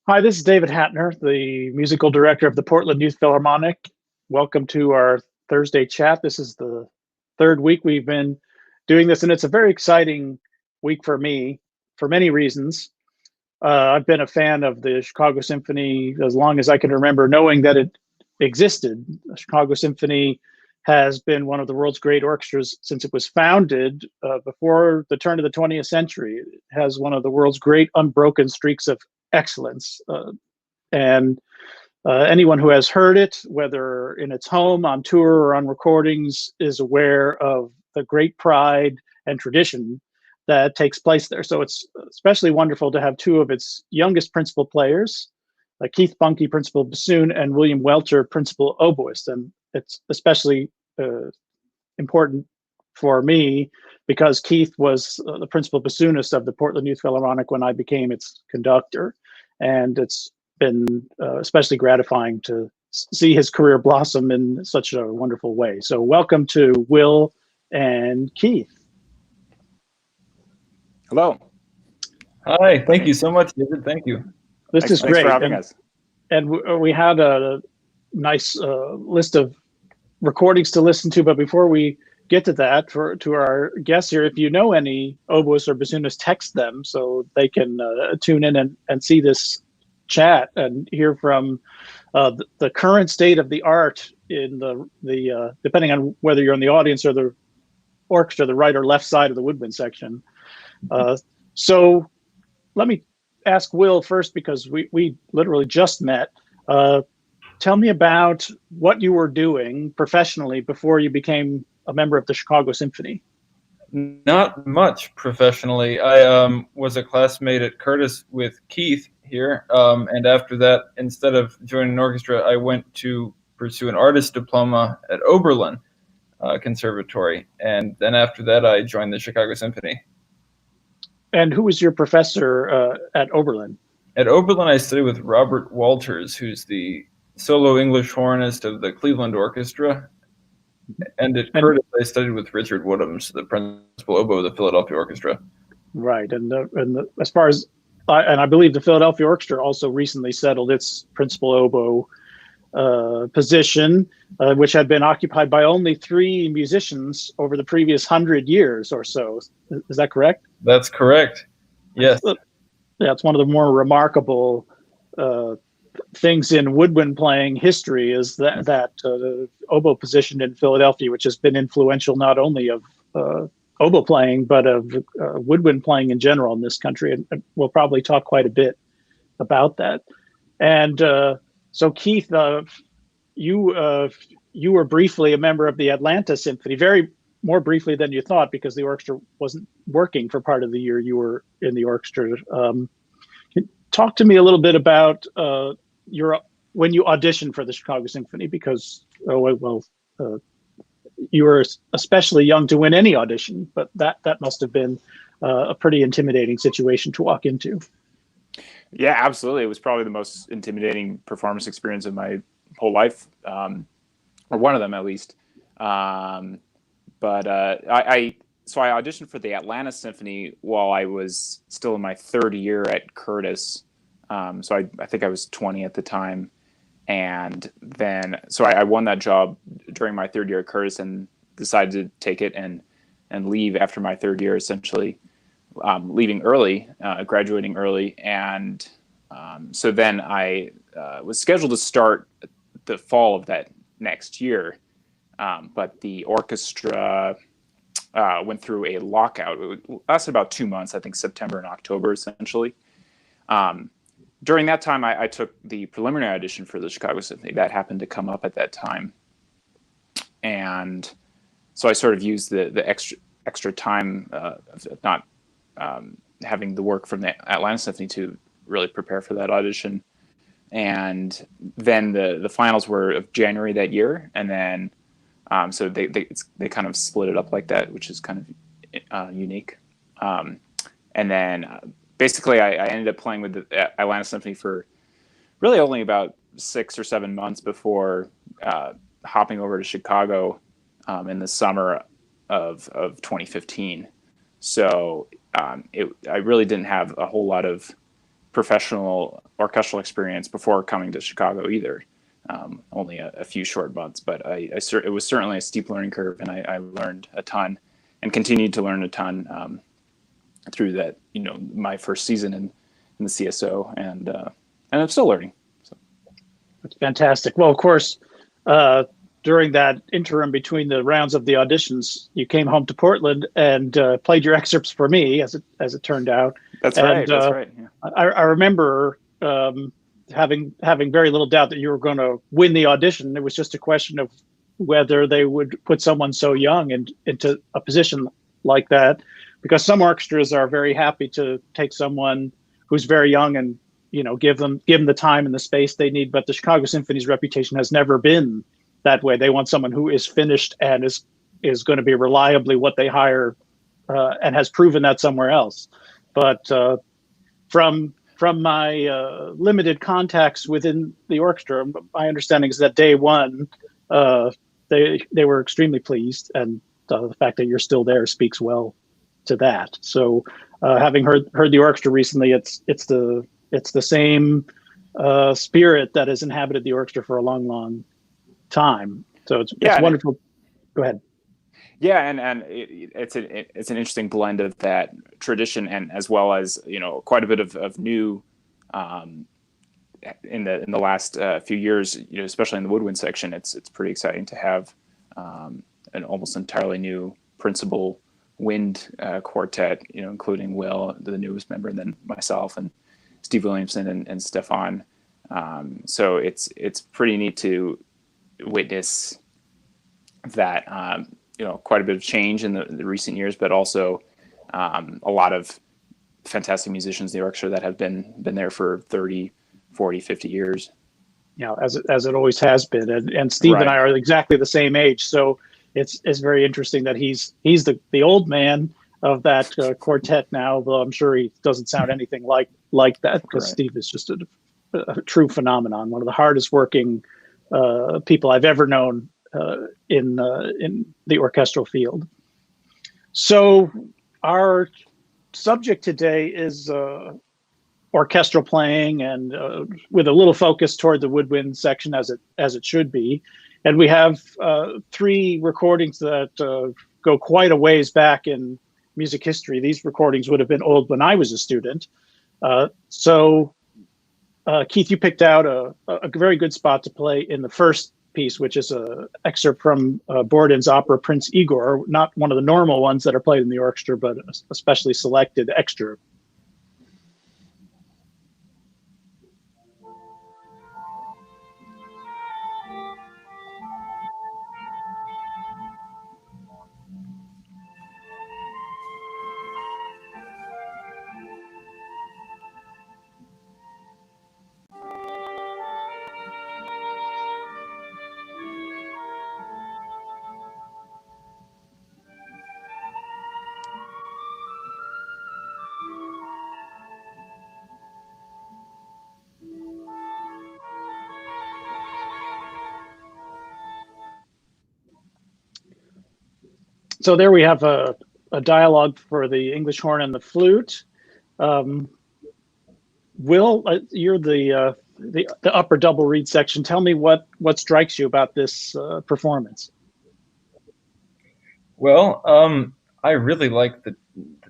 Hi, this is David Hatner, the musical director of the Portland Youth Philharmonic. Welcome to our Thursday chat. This is the third week we've been doing this, and it's a very exciting week for me for many reasons. I've been a fan of the Chicago Symphony as long as I can remember, knowing that it existed. The Chicago Symphony has been one of the world's great orchestras since it was founded before the turn of the 20th century. It has one of the world's great unbroken streaks of excellence. And anyone who has heard it, whether in its home, on tour, or on recordings, is aware of the great pride and tradition that takes place there. So it's especially wonderful to have two of its youngest principal players, Keith Bunky, principal bassoon, and William Welcher, principal oboist. And it's especially important for me because Keith was the principal bassoonist of the Portland Youth Philharmonic when I became its conductor. And it's been especially gratifying to see his career blossom in such a wonderful way. So welcome to Will and Keith. Hello. Hi, thank you so much, David. Thank you. This is great. Thanks for having us. And we had a nice list of recordings to listen to, but before we get to that, to our guests here, if you know any oboists or bassoonists, text them so they can tune in and see this chat and hear from the current state of the art in the depending on whether you're in the audience or the orchestra, the right or left side of the woodwind section. So let me ask Will first, because we literally just met. Tell me about what you were doing professionally before you became a member of the Chicago Symphony. Not much professionally. I was a classmate at Curtis with Keith here, and after that, instead of joining an orchestra, I went to pursue an artist diploma at Oberlin Conservatory, and then after that, I joined the Chicago Symphony. And who was your professor at Oberlin? At Oberlin, I studied with Robert Walters, who's the solo English hornist of the Cleveland Orchestra. And at Curtis, I studied with Richard Woodhams, the principal oboe of the Philadelphia Orchestra. Right, and as far as I believe the Philadelphia Orchestra also recently settled its principal oboe position, which had been occupied by only 3 musicians over the previous 100 years or so. Is that correct? That's correct. Yes. Yeah, it's one of the more remarkable things in woodwind playing history is that oboe position in Philadelphia, which has been influential not only of oboe playing, but of woodwind playing in general in this country. And we'll probably talk quite a bit about that. And so Keith, you were briefly a member of the Atlanta Symphony, very more briefly than you thought, because the orchestra wasn't working for part of the year you were in the orchestra. Talk to me a little bit about when you auditioned for the Chicago Symphony, because you were especially young to win any audition, but that must have been a pretty intimidating situation to walk into. Yeah, absolutely. It was probably the most intimidating performance experience of my whole life, or one of them at least. But I auditioned for the Atlanta Symphony while I was still in my third year at Curtis. So I think I was 20 at the time. And then, so I won that job during my third year at Curtis and decided to take it and leave after my third year, essentially leaving early, graduating early. And so then I was scheduled to start the fall of that next year. But the orchestra went through a lockout. It lasted about 2 months, I think September and October, essentially. During that time, I took the preliminary audition for the Chicago Symphony. That happened to come up at that time. And so I sort of used the extra time of not having the work from the Atlanta Symphony to really prepare for that audition. And then the finals were of January that year. And then so they kind of split it up like that, which is kind of unique. And then basically I ended up playing with the Atlanta Symphony for really only about 6 or 7 months before hopping over to Chicago in the summer of 2015. So I really didn't have a whole lot of professional orchestral experience before coming to Chicago either. Only a few short months, but it was certainly a steep learning curve, and I learned a ton and continued to learn a ton through that, my first season in the CSO, and I'm still learning. So that's fantastic. Well, of course, during that interim between the rounds of the auditions, you came home to Portland and played your excerpts for me, as it turned out. That's right. That's right. Yeah. I remember having very little doubt that you were going to win the audition. It was just a question of whether they would put someone so young into a position like that, because some orchestras are very happy to take someone who's very young and give them the time and the space they need. But the Chicago Symphony's reputation has never been that way. They want someone who is finished and is going to be reliably what they hire, and has proven that somewhere else. But from my limited contacts within the orchestra, my understanding is that day one, they were extremely pleased, and the fact that you're still there speaks well to that. So, having heard the orchestra recently, it's the same spirit that has inhabited the orchestra for a long time. So it's wonderful. Go ahead. Yeah, and it's an interesting blend of that tradition, and as well as quite a bit of new in the last few years, especially in the woodwind section. It's pretty exciting to have an almost entirely new principal wind quartet, including Will, the newest member, and then myself and Steve Williamson and Stefan. So it's pretty neat to witness that. Quite a bit of change in the recent years, but also a lot of fantastic musicians in the orchestra that have been there for 30, 40, 50 years. As it always has been. And Steve Right. and I are exactly the same age. So it's very interesting that he's the old man of that quartet now, though I'm sure he doesn't sound anything like that, because Right. Steve is just a true phenomenon, one of the hardest working people I've ever known in the orchestral field. So our subject today is orchestral playing, and with a little focus toward the woodwind section, as it should be. And we have 3 recordings that go quite a ways back in music history. These recordings would have been old when I was a student. So Keith, you picked out a very good spot to play in the first piece, which is an excerpt from Borodin's opera Prince Igor, not one of the normal ones that are played in the orchestra, but a specially selected extra. So there we have a dialogue for the English horn and the flute. Will, you're the upper double reed section. Tell me what strikes you about this performance. Well, I really like the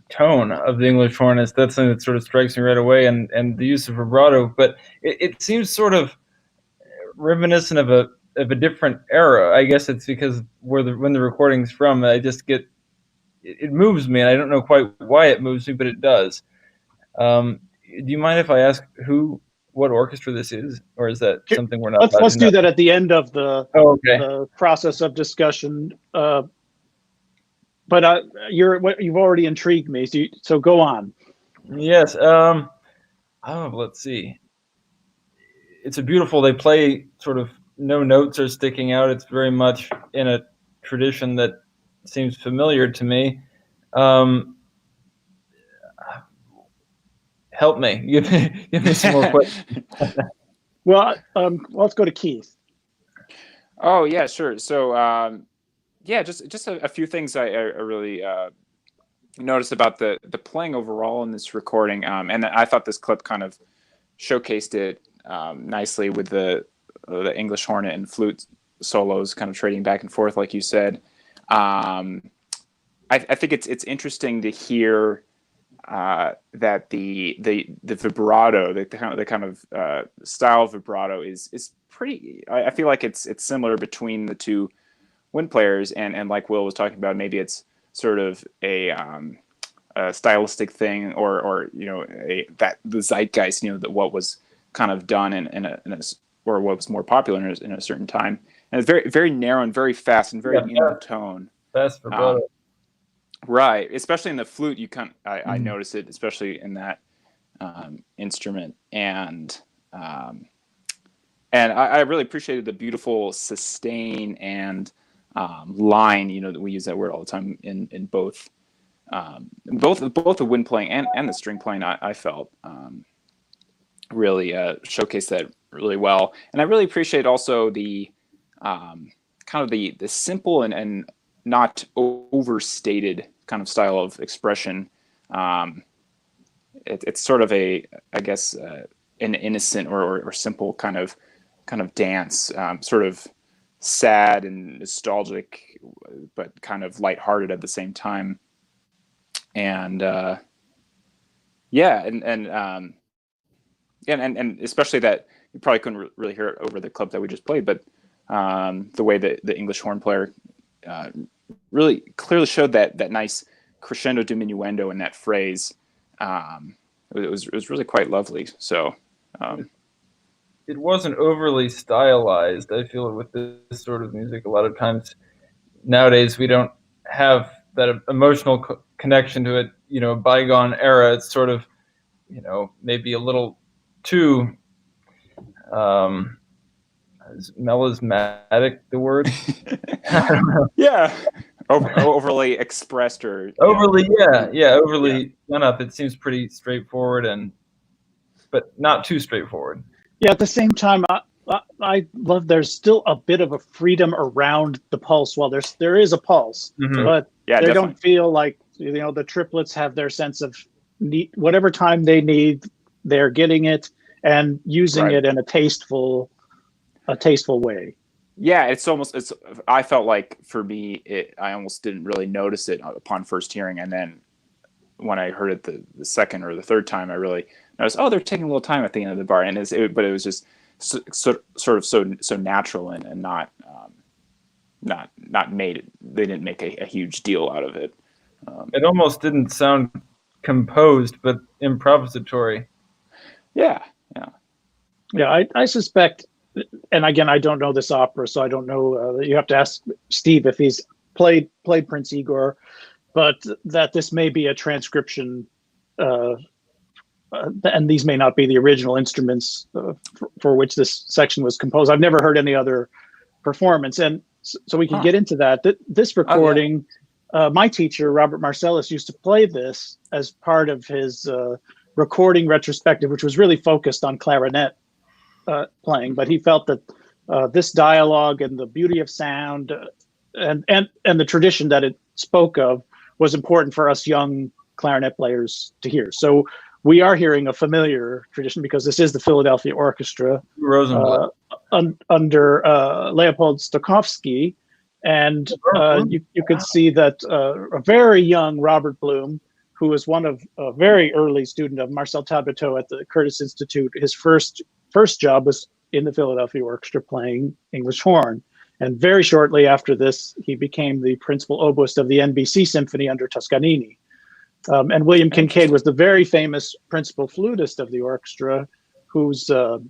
tone of the English horn. That's something that sort of strikes me right away, and the use of vibrato. But it seems sort of reminiscent of a different era. I guess it's because when the recording's from, I just get it moves me, and I don't know quite why it moves me, but it does. Do you mind if I ask what orchestra this is, or is that something we're not? Let's do that at the end of the process of discussion. But you've already intrigued me, so go on. Yes. Let's see. It's a beautiful. They play sort of no notes are sticking out. It's very much in a tradition that seems familiar to me. Help me. Give me some more questions. Well, let's go to Keith. Oh yeah, sure. So just a few things I really noticed about the playing overall in this recording, and I thought this clip kind of showcased it nicely with the English hornet and flute solos kind of trading back and forth, like you said. I think it's interesting to hear that the vibrato, the kind of style of vibrato is pretty. I feel like it's similar between the two wind players, and like Will was talking about, maybe it's sort of a stylistic thing, or that the zeitgeist, what was kind of done in a or what was more popular in a certain time, and it's very very narrow and very fast and very tone. Fast vibrato. Right, especially in the flute, I notice it, especially in that instrument, and I really appreciated the beautiful sustain and line. That we use that word all the time in both the wind playing and the string playing. I felt really showcased that really well, and I really appreciate also the kind of the simple and not overstated kind of style of expression. It's sort of an innocent or simple kind of dance, sort of sad and nostalgic, but kind of lighthearted at the same time. And and especially that you probably couldn't really hear it over the clip that we just played, but the way that the English horn player really clearly showed that nice crescendo diminuendo in that phrase. It was really quite lovely. So it wasn't overly stylized. I feel with this sort of music, a lot of times nowadays we don't have that emotional connection to it. Bygone era. It's sort of maybe a little too is melismatic the word? I don't know. Yeah. Overly expressed or overly overly done up. It seems pretty straightforward, but not too straightforward. Yeah, at the same time, I love there's still a bit of a freedom around the pulse. Well, there is a pulse, but they definitely don't feel like the triplets have their sense of whatever time they need, they're getting it and using it in a tasteful way. Yeah, I felt like for me, I almost didn't really notice it upon first hearing, and then when I heard it the second or the third time, I really noticed. Oh, they're taking a little time at the end of the bar, but it was just sort of so natural and not made. They didn't make a huge deal out of it. It almost didn't sound composed, but improvisatory. Yeah. I suspect. And again, I don't know this opera, so I don't know. You have to ask Steve if he's played Prince Igor, but that this may be a transcription, and these may not be the original instruments for which this section was composed. I've never heard any other performance, and so we can get into that. This recording, my teacher Robert Marcellus used to play this as part of his recording retrospective, which was really focused on clarinet playing, but he felt that this dialogue and the beauty of sound and the tradition that it spoke of was important for us young clarinet players to hear. So we are hearing a familiar tradition because this is the Philadelphia Orchestra under Leopold Stokowski, and you could see that a very young Robert Bloom, who was one of a very early student of Marcel Tableteau at the Curtis Institute, his first job was in the Philadelphia Orchestra playing English horn. And very shortly after this, he became the principal oboist of the NBC Symphony under Toscanini. And William Kincaid was the very famous principal flutist of the orchestra, whose sort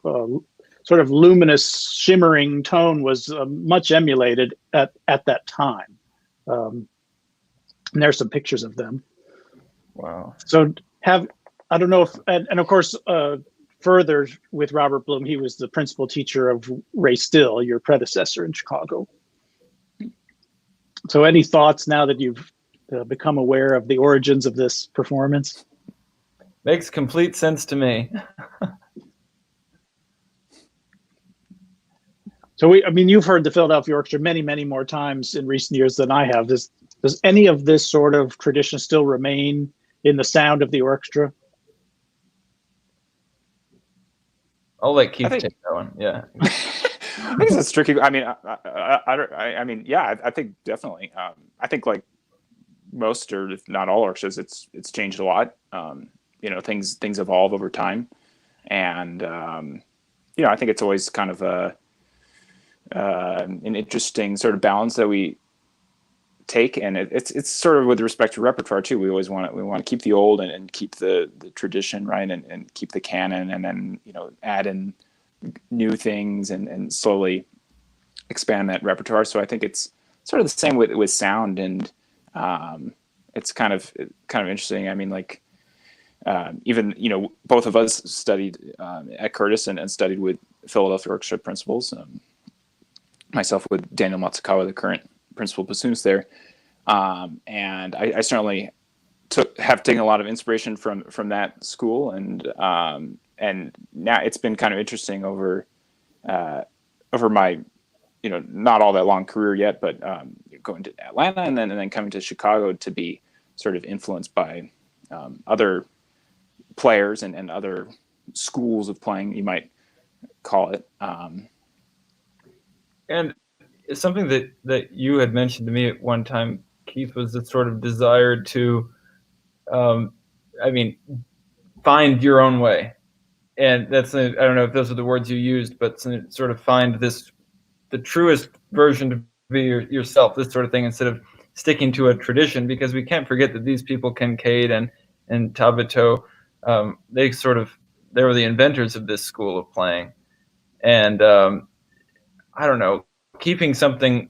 of luminous, shimmering tone was much emulated at that time. And there's some pictures of them. Wow. So I don't know if, and of course, further with Robert Bloom, he was the principal teacher of Ray Still, your predecessor in Chicago. So any thoughts now that you've become aware of the origins of this performance? Makes complete sense to me. So you've heard the Philadelphia Orchestra many, many more times in recent years than I have. Does any of this sort of tradition still remain in the sound of the orchestra? I'll let Keith think- take that one. Yeah. I think it's tricky. I mean, I mean, yeah, I think definitely. I think like most, or if not all orchestras, it's changed a lot. You know, things evolve over time, and you know, I think it's always kind of an interesting sort of balance that we take, and it's sort of with respect to repertoire too. We always want to keep the old and keep the tradition, right, and keep the canon, and then, you know, add in new things and slowly expand that repertoire. So I think it's sort of the same with sound, and it's kind of interesting. I mean, like even, you know, both of us studied at Curtis and studied with Philadelphia Orchestra principals. Myself with Daniel Matsukawa, the current principal bassoonist there, and I certainly have taken a lot of inspiration from that school, and now it's been kind of interesting over my, you know, not all that long career yet, but going to Atlanta and then coming to Chicago to be sort of influenced by other players and other schools of playing, you might call it. And it's something that you had mentioned to me at one time, Keith, was the sort of desire to, I mean, find your own way. And that's, I don't know if those are the words you used, but sort of find the truest version to be yourself, this sort of thing, instead of sticking to a tradition, because we can't forget that these people, Kincaid and Tabito, they were the inventors of this school of playing. And I don't know, keeping something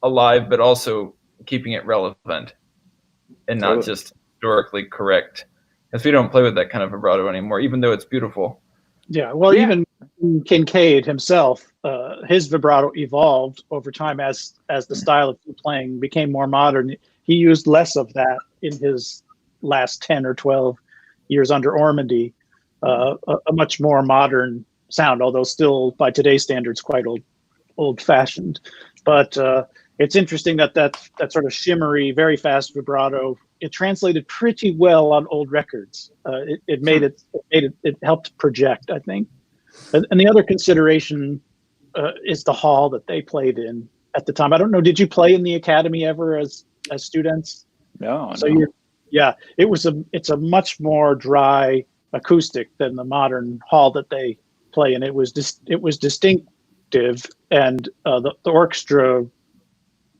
alive, but also keeping it relevant and not just historically correct. Because we don't play with that kind of vibrato anymore, even though it's beautiful. Yeah, well, even Kincaid himself, his vibrato evolved over time as the style of playing became more modern. He used less of that in his last 10 or 12 years under Ormandy, a much more modern sound, although still by today's standards quite old-fashioned. But it's interesting that sort of shimmery, very fast vibrato, it translated pretty well on old records. It helped project, I think. And the other consideration is the hall that they played in at the time. I don't know, did you play in the academy ever as students? No. So it's a much more dry acoustic than the modern hall that they play in. It was distinctive, and the orchestra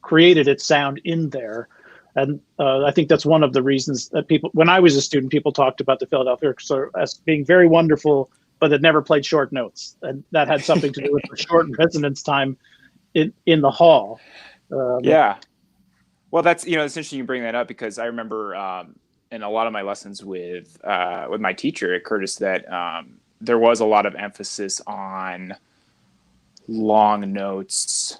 created its sound in there. And I think that's one of the reasons that when I was a student, people talked about the Philadelphia Orchestra as being very wonderful, but it never played short notes. And that had something to do with the short resonance time in the hall. Yeah. Well, it's interesting you bring that up, because I remember in a lot of my lessons with my teacher at Curtis that there was a lot of emphasis on long notes,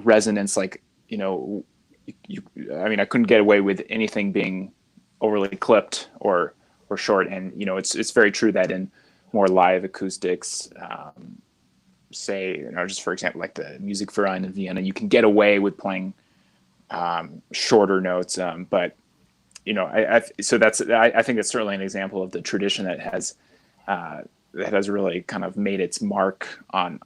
resonance, like, I couldn't get away with anything being overly clipped or short. And, it's very true that in more live acoustics, say, just for example, like the Musikverein in Vienna, you can get away with playing shorter notes. But, I think that's certainly an example of the tradition that has really kind of made its mark on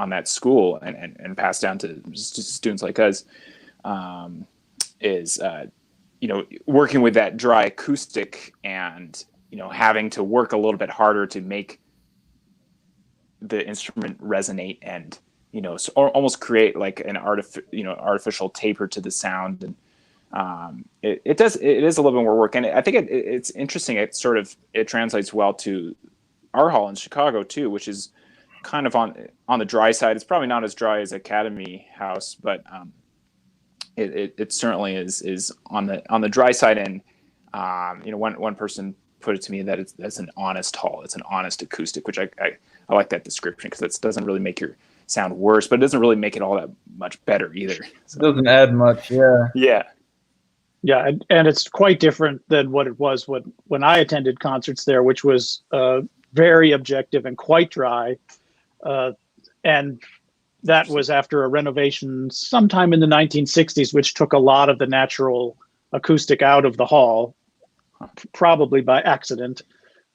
that school and passed down to students like us, is working with that dry acoustic and having to work a little bit harder to make the instrument resonate and so almost create like an artificial taper to the sound. And it is a little bit more work, and I think it's interesting. It translates well to our hall in Chicago too, which is kind of on the dry side. It's probably not as dry as Academy House, but it certainly is on the dry side. And one person put it to me that that's an honest hall. It's an honest acoustic, which I like that description, because it doesn't really make your sound worse, but it doesn't really make it all that much better either. So. It doesn't add much. Yeah, and it's quite different than what it was when I attended concerts there, which was very objective and quite dry. And that was after a renovation sometime in the 1960s, which took a lot of the natural acoustic out of the hall, probably by accident.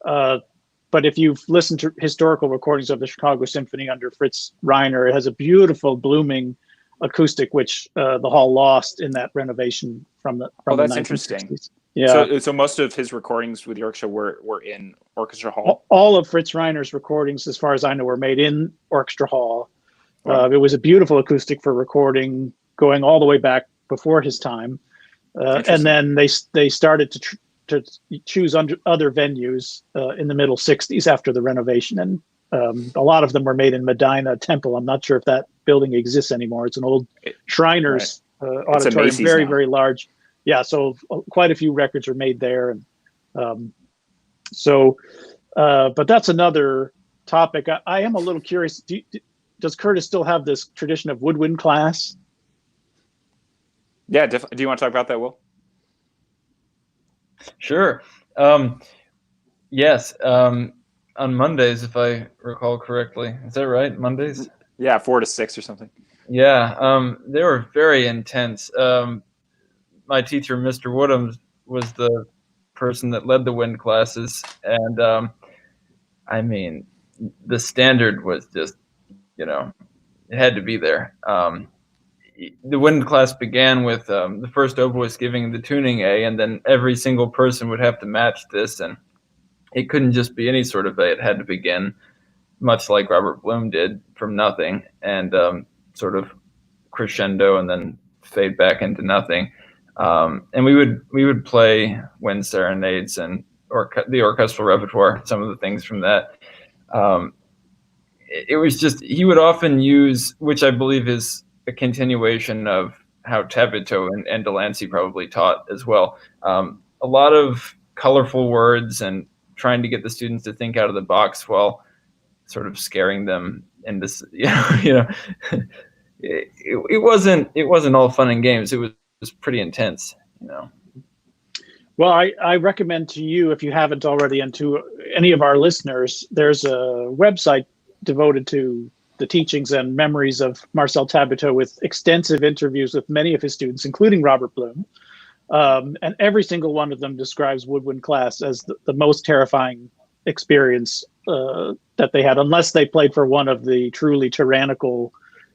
But if you've listened to historical recordings of the Chicago Symphony under Fritz Reiner, it has a beautiful blooming acoustic, which the hall lost in that renovation from the 1960s. That's interesting. Yeah. So most of his recordings with the orchestra were in orchestra hall? All of Fritz Reiner's recordings, as far as I know, were made in orchestra hall. Wow. It was a beautiful acoustic for recording, going all the way back before his time. And then they started to choose other venues in the middle 60s after the renovation. And a lot of them were made in Medina Temple. I'm not sure if that building exists anymore. It's an old Shriners auditorium, very, very large. Yeah, so quite a few records were made there. And but that's another topic. I am a little curious. Does Curtis still have this tradition of woodwind class? Yeah, do you want to talk about that, Will? Sure. Yes. On Mondays, if I recall correctly. Is that right? Mondays? Yeah, 4 to 6 or something. Yeah. They were very intense. My teacher, Mr. Woodhams, was the person that led the wind classes. And I mean, the standard was just, it had to be there. The wind class began with the first oboist giving the tuning A, and then every single person would have to match this, and it couldn't just be any sort of A. It had to begin, much like Robert Bloom did, from nothing, and sort of crescendo, and then fade back into nothing. And we would play wind serenades and the orchestral repertoire, some of the things from that. It was just, he would often use, which I believe is a continuation of how Tabito and Delancey probably taught as well. A lot of colorful words and trying to get the students to think out of the box while sort of scaring them into, it wasn't all fun and games. It was pretty intense, Well, I recommend to you, if you haven't already, and to any of our listeners, there's a website devoted to the teachings and memories of Marcel Tabito, with extensive interviews with many of his students, including Robert Bloom. And every single one of them describes woodwind class as the most terrifying experience that they had, unless they played for one of the truly tyrannical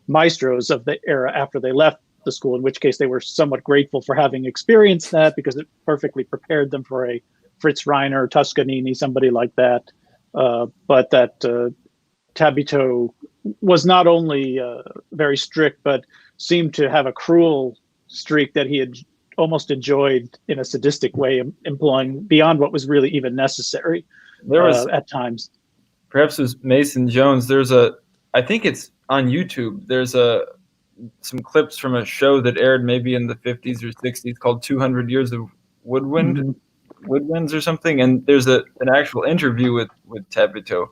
maestros of the era after they left the school, in which case they were somewhat grateful for having experienced that, because it perfectly prepared them for a Fritz Reiner, Toscanini, somebody like that. But that Tabito was not only very strict, but seemed to have a cruel streak that he had almost enjoyed in a sadistic way, employing beyond what was really even necessary. There was at times. Perhaps it was Mason Jones. I think it's on YouTube. There's some clips from a show that aired maybe in the 50s or 60s called 200 Years of Woodwinds or something. And there's an actual interview with Tabito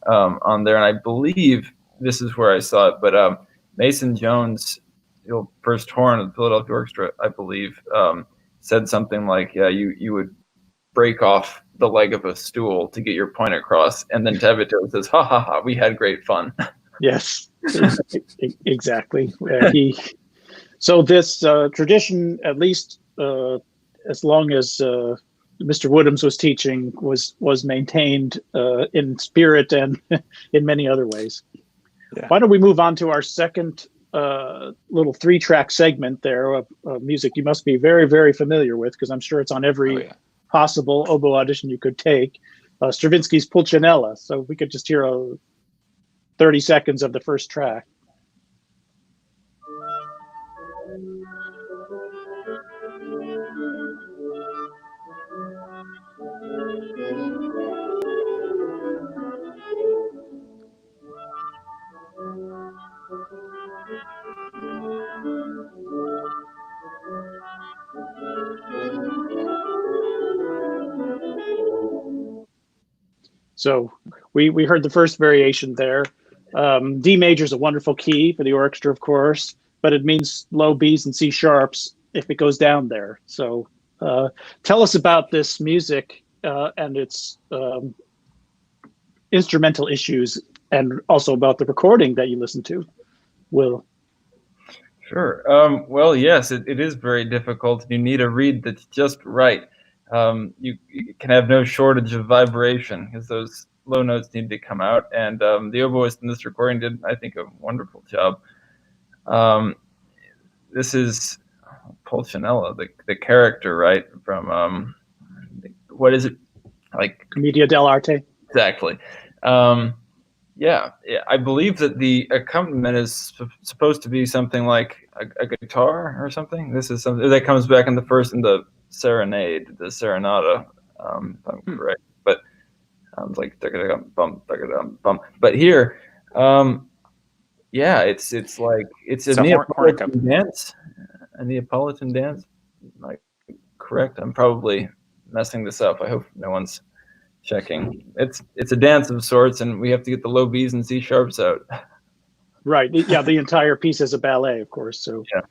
on there. And I believe this is where I saw it. But Mason Jones, the first horn of the Philadelphia Orchestra, I believe, said something like, yeah, you would break off the leg of a stool to get your point across. And then Tabito says, ha, ha, ha, we had great fun. Yes, exactly. So this tradition, at least as long as Mr. Woodhams was teaching, was maintained in spirit and in many other ways. Yeah. Why don't we move on to our second little 3-track segment there of music you must be very, very familiar with, because I'm sure it's on every possible oboe audition you could take. Stravinsky's Pulcinella. So we could just hear 30 seconds of the first track. So we heard the first variation there. D major is a wonderful key for the orchestra, of course, but it means low Bs and C sharps if it goes down there. So tell us about this music and its instrumental issues, and also about the recording that you listened to. Will. Sure. Well, yes, it is very difficult. You need a reed that's just right. You can have no shortage of vibration because those low notes need to come out. And the oboist in this recording did, I think, a wonderful job. This is Pulcinella, the character, right? From what is it? Like Commedia dell'arte. Exactly. Yeah, I believe that the accompaniment is supposed to be something like a guitar or something. This is something that comes back in the serenade, the serenata, if I'm correct. But it's like bum. But here, yeah, it's like it's a Neapolitan dance. A Neapolitan dance. Like, correct? I'm probably messing this up. I hope no one's checking. It's a dance of sorts, and we have to get the low B's and C sharps out. Right. Yeah, the entire piece is a ballet, of course. So yeah.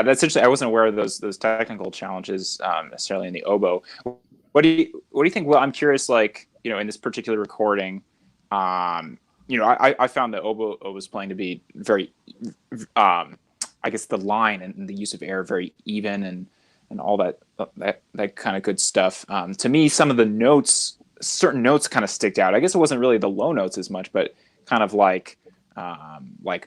That's interesting. I wasn't aware of those technical challenges necessarily in the oboe. What do you think? Well, I'm curious. Like, in this particular recording, I found the oboe's playing to be very, I guess the line and the use of air very even and all that kind of good stuff. To me, some of the certain notes kind of sticked out. I guess it wasn't really the low notes as much, but kind of like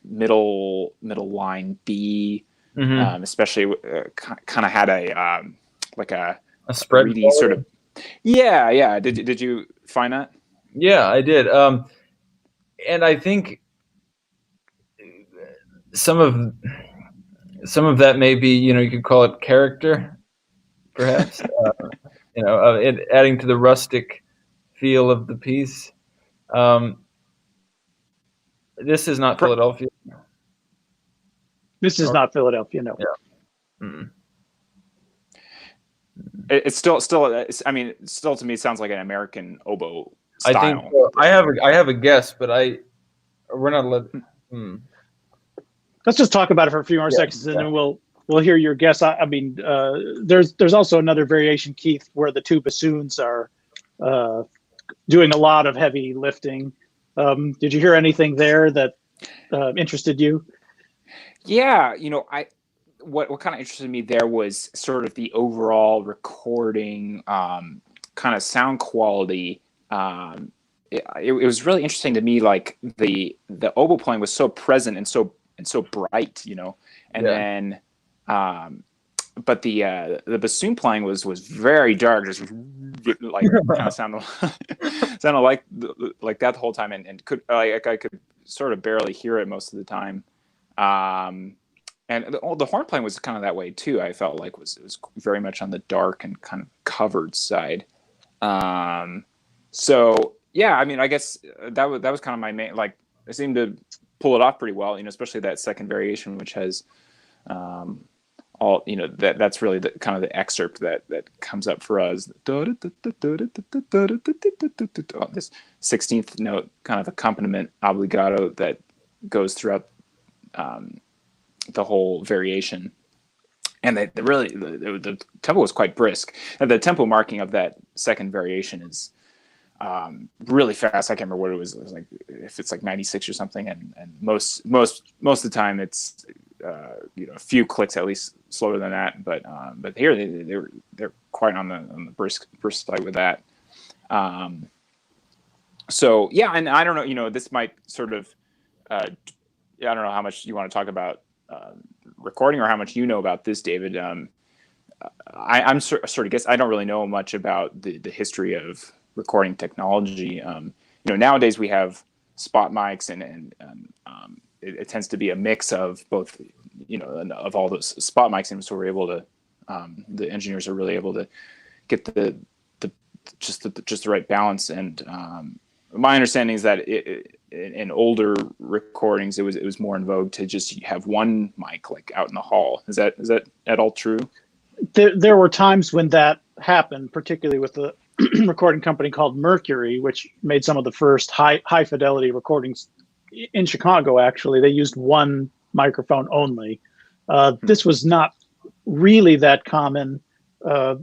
middle line B, especially kind of had a spread really sort of. Yeah. Did you find that? Yeah, I did. And I think some of that may be, you could call it character, perhaps. Adding to the rustic feel of the piece. This is not Philadelphia. This is not Philadelphia, no. Yeah. Mm-mm. It's still to me it sounds like an American oboe style. I think so. I have a guess, but we're not letting. Let's just talk about it for a few more seconds, and then we'll hear your guess. I mean, there's also another variation, Keith, where the two bassoons are doing a lot of heavy lifting. Did you hear anything there that interested you? Yeah, what kind of interested me there was sort of the overall recording kind of sound quality. It was really interesting to me, like the oboe playing was so present and so bright, and then but the bassoon playing was very dark, just like kind of sounded like that the whole time, and I could sort of barely hear it most of the time. And the horn playing was kind of that way too. I felt like it was very much on the dark and kind of covered side. So yeah, I mean, I guess that was kind of my main. Like, I seemed to pull it off pretty well. Especially that second variation, which has all that's really the kind of the excerpt that comes up for us. This 16th note kind of accompaniment obbligato that goes throughout the whole variation, and the tempo was quite brisk. And the tempo marking of that second variation is really fast. I can't remember what it was. It was like, if it's like 96 or something, and most of the time it's a few clicks at least slower than that. But here they're quite on the brisk side with that. So yeah, and I don't know. This might sort of I don't know how much you want to talk about recording or how much you know about this, David. I'm sort of guess I don't really know much about the history of recording technology. Nowadays we have spot mics, and it tends to be a mix of both, of all those spot mics, and so we're able to, the engineers are really able to get just the right balance. And my understanding is that in older recordings, it was more in vogue to just have one mic like out in the hall. Is that at all true? There were times when that happened, particularly with the recording company called Mercury, which made some of the first high fidelity recordings in Chicago. Actually, they used one microphone only. This was not really that common. But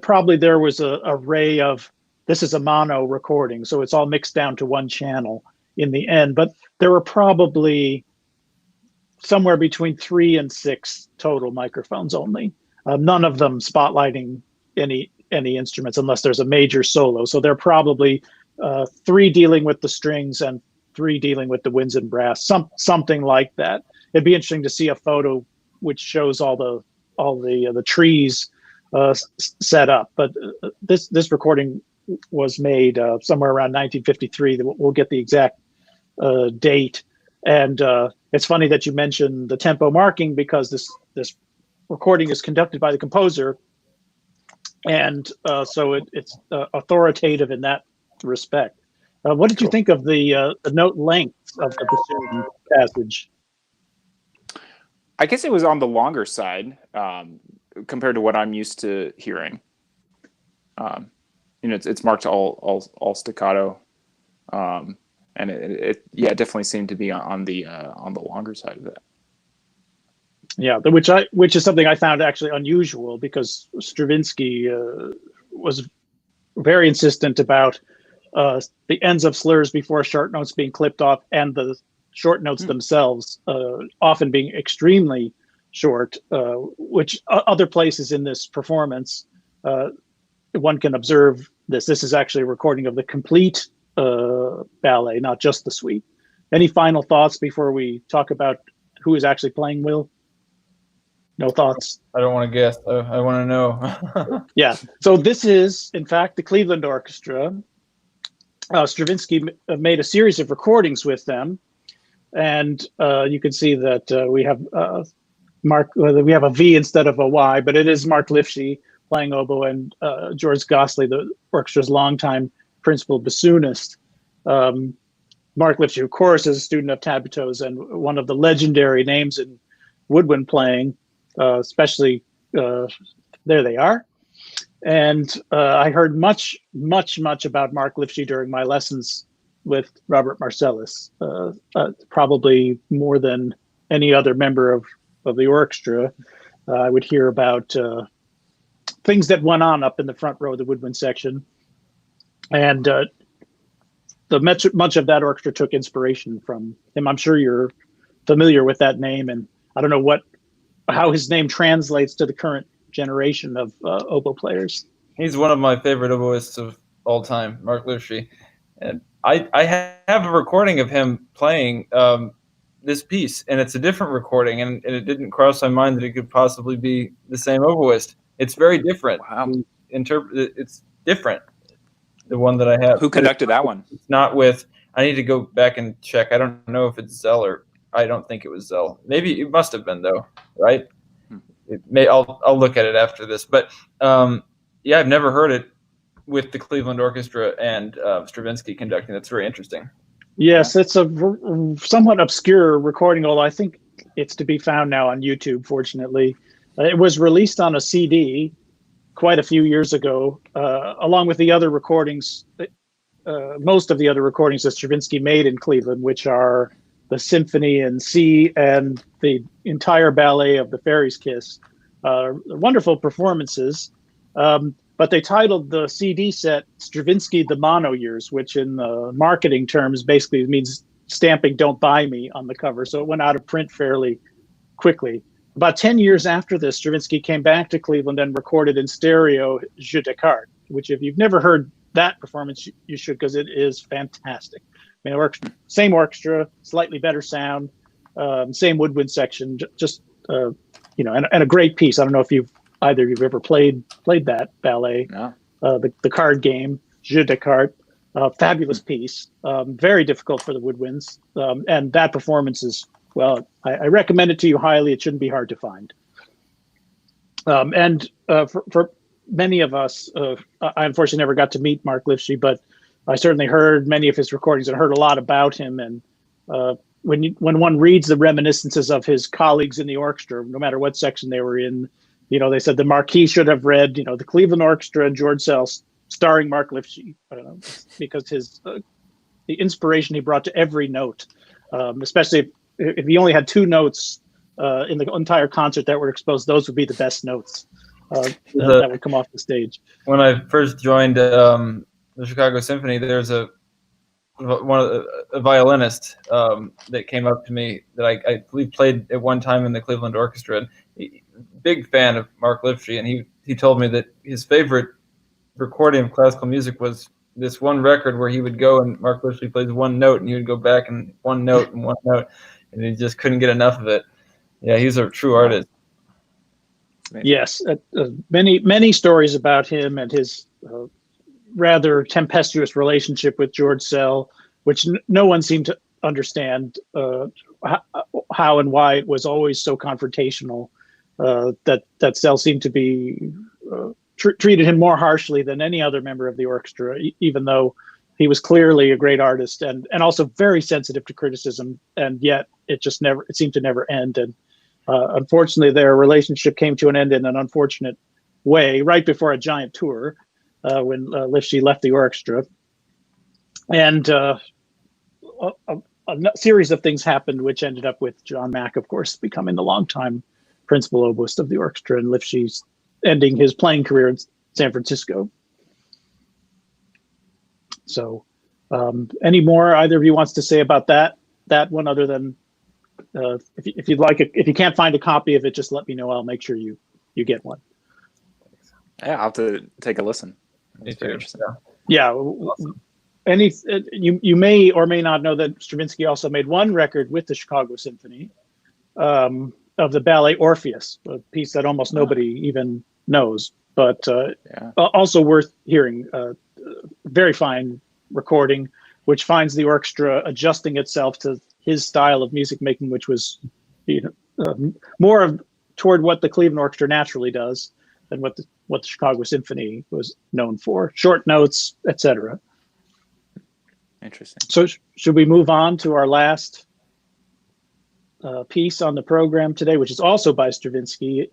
probably there was a array of this is a mono recording, so it's all mixed down to one channel in the end. But there were probably somewhere between 3 and 6 total microphones only. None of them spotlighting any instruments unless there's a major solo. So there are probably 3 dealing with the strings and 3 dealing with the winds and brass, something like that. It'd be interesting to see a photo which shows all the trees set up. But this recording was made somewhere around 1953. We'll get the exact date. And it's funny that you mentioned the tempo marking, because this recording is conducted by the composer, and so it's authoritative in that respect. What did you think of the note length of the bassoon passage? I guess it was on the longer side compared to what I'm used to hearing. It's marked all staccato. And it definitely seemed to be on the longer side of that. Yeah, which is something I found actually unusual, because Stravinsky was very insistent about the ends of slurs before short notes being clipped off, and the short notes themselves often being extremely short, which other places in this performance one can observe this. This is actually a recording of the complete ballet, not just the suite. Any final thoughts before we talk about who is actually playing Will? No thoughts? I don't want to guess. I want to know. Yeah. So this is, in fact, the Cleveland Orchestra. Stravinsky made a series of recordings with them, and you can see that we have we have a V instead of a Y, but it is Mark Livesey playing oboe, and George Gosley, the orchestra's longtime principal bassoonist. Mark Livesey, of course, is a student of Tabito's and one of the legendary names in woodwind playing, especially there they are. And I heard much about Mark Livesey during my lessons with Robert Marcellus, probably more than any other member of the orchestra. I would hear about things that went on up in the front row of the woodwind section. And much of that orchestra took inspiration from him. I'm sure you're familiar with that name, and I don't know how his name translates to the current generation of oboe players. He's one of my favorite oboists of all time, Mark Livesey. And I have a recording of him playing this piece, and it's a different recording, and it didn't cross my mind that it could possibly be the same oboist. It's very different. Wow. It's different, the one that I have. Who conducted that one? It's not with, I need to go back and check. I don't know if it's Zell, or I don't think it was Zell. Maybe it must have been, though, right? I'll look at it after this. But yeah, I've never heard it with the Cleveland Orchestra and Stravinsky conducting. That's very interesting. Yes, it's a somewhat obscure recording, although I think it's to be found now on YouTube, fortunately. It was released on a CD quite a few years ago, along with the other recordings, most of the other recordings that Stravinsky made in Cleveland, which are the Symphony in C and the entire ballet of The Fairy's Kiss. Wonderful performances. But they titled the CD set Stravinsky the Mono Years, which in marketing terms basically means stamping "Don't Buy Me" on the cover. So it went out of print fairly quickly. About 10 years after this, Stravinsky came back to Cleveland and recorded in stereo Jeu de Cartes, which if you've never heard that performance, you should, because it is fantastic. I mean, same orchestra, slightly better sound, same woodwind section, just, and a great piece. I don't know if you've ever played that ballet, No. The card game, Jeu de Cartes, fabulous piece, very difficult for the woodwinds. And that performance is, well, I recommend it to you highly. It shouldn't be hard to find. And for many of us, I unfortunately never got to meet Mark Livesey, but I certainly heard many of his recordings and heard a lot about him. And when one reads the reminiscences of his colleagues in the orchestra, no matter what section they were in, they said the Marquis should have read, the Cleveland Orchestra and George Sell starring Mark Livesey, because the inspiration he brought to every note, especially if he only had 2 notes in the entire concert that were exposed, those would be the best notes that would come off the stage. When I first joined the the Chicago Symphony, there's a violinist that came up to me that I believe played at one time in the Cleveland Orchestra. Big fan of Mark Livesey, and he told me that his favorite recording of classical music was this one record where he would go and Mark Livesey plays one note and he would go back and one note, and he just couldn't get enough of it. Yeah, he's a true artist. Yes, many stories about him and his rather tempestuous relationship with George Sell, which no one seemed to understand how and why it was always so confrontational. That Sell seemed to be treated him more harshly than any other member of the orchestra, even though he was clearly a great artist and also very sensitive to criticism, and yet it seemed to never end. And unfortunately, their relationship came to an end in an unfortunate way right before a giant tour when Livesey left the orchestra. And a series of things happened, which ended up with John Mack, of course, becoming the longtime principal oboist of the orchestra, and Livesey's ending his playing career in San Francisco. So any more either of you wants to say about that one, other than if you'd like it, if you can't find a copy of it, just let me know. I'll make sure you get one. Yeah, I'll have to take a listen. It's very interesting. Yeah. Awesome. You may or may not know that Stravinsky also made one record with the Chicago Symphony of the ballet Orpheus, a piece that almost nobody even knows, but also worth hearing. Very fine recording, which finds the orchestra adjusting itself to his style of music making, which was more toward what the Cleveland Orchestra naturally does than what the Chicago Symphony was known for. Short notes, etc. Interesting. So should we move on to our last piece on the program today, which is also by Stravinsky,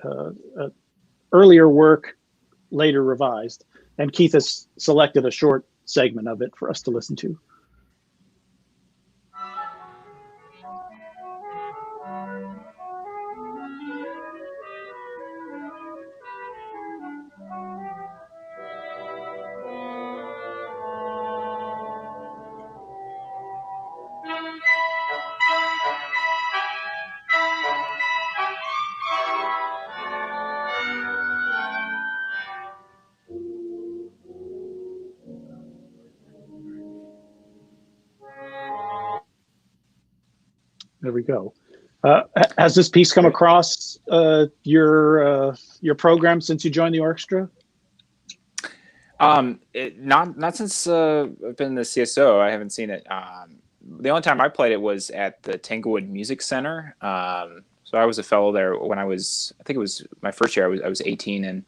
earlier work, later revised. And Keith has selected a short segment of it for us to listen to. There we go. Has this piece come across your program since you joined the orchestra? Not since I've been in the CSO. I haven't seen it. The only time I played it was at the Tanglewood Music Center. So I was a fellow there when I think it was my first year. I was 18, and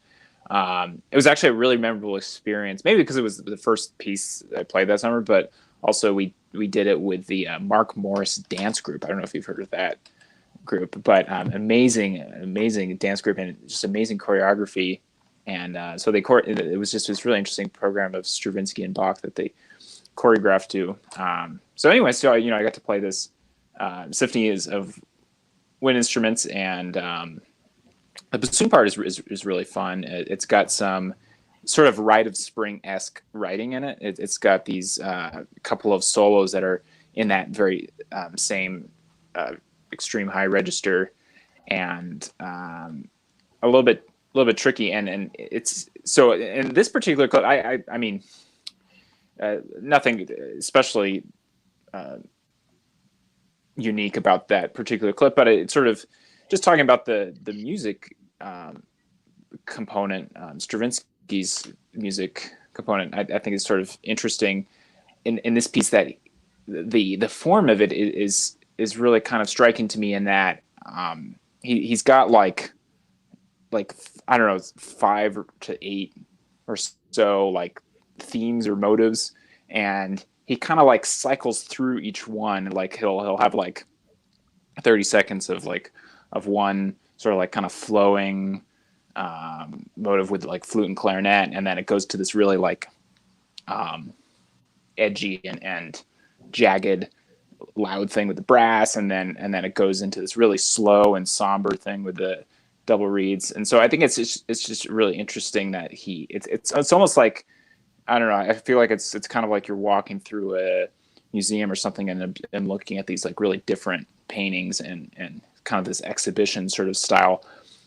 it was actually a really memorable experience. Maybe because it was the first piece I played that summer, but also we did it with the Mark Morris dance group. I don't know if you've heard of that group, but amazing dance group and just amazing choreography. And so it was just this really interesting program of Stravinsky and Bach that they choreographed to. So anyway, so I got to play this symphony is of wind instruments, and the bassoon part is really fun. It's got some sort of Rite of Spring-esque writing in it. It's got these couple of solos that are in that very same extreme high register, and a little bit tricky. And it's so in this particular clip, I mean, nothing especially unique about that particular clip, but it's sort of just talking about the music component, Stravinsky's music component. I think is sort of interesting in this piece, that the form of it is really kind of striking to me, in that he's got like I don't know, 5 to 8 or so like themes or motives, and he kind of like cycles through each one. Like he'll have like 30 seconds of one sort of like kind of flowing motive with like flute and clarinet, and then it goes to this really like edgy and jagged loud thing with the brass, and then it goes into this really slow and somber thing with the double reeds. And so I think it's just really interesting that it's almost like I don't know. I feel like it's kind of like you're walking through a museum or something and looking at these like really different paintings and kind of this exhibition sort of style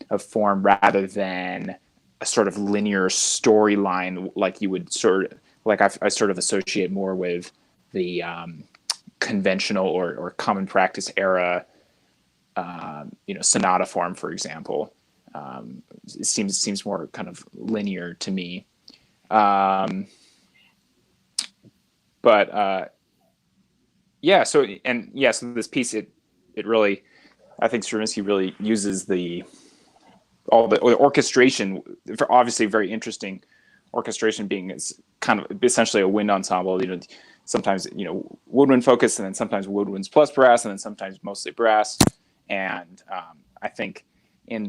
of form rather than a sort of linear storyline like you would sort of like I sort of associate more with the conventional or common practice era, sonata form, for example. It seems more kind of linear to me. So this piece, it really, I think Stravinsky really uses all the orchestration, for obviously very interesting orchestration, being is kind of essentially a wind ensemble, sometimes, woodwind focused, and then sometimes woodwinds plus brass, and then sometimes mostly brass. And I think in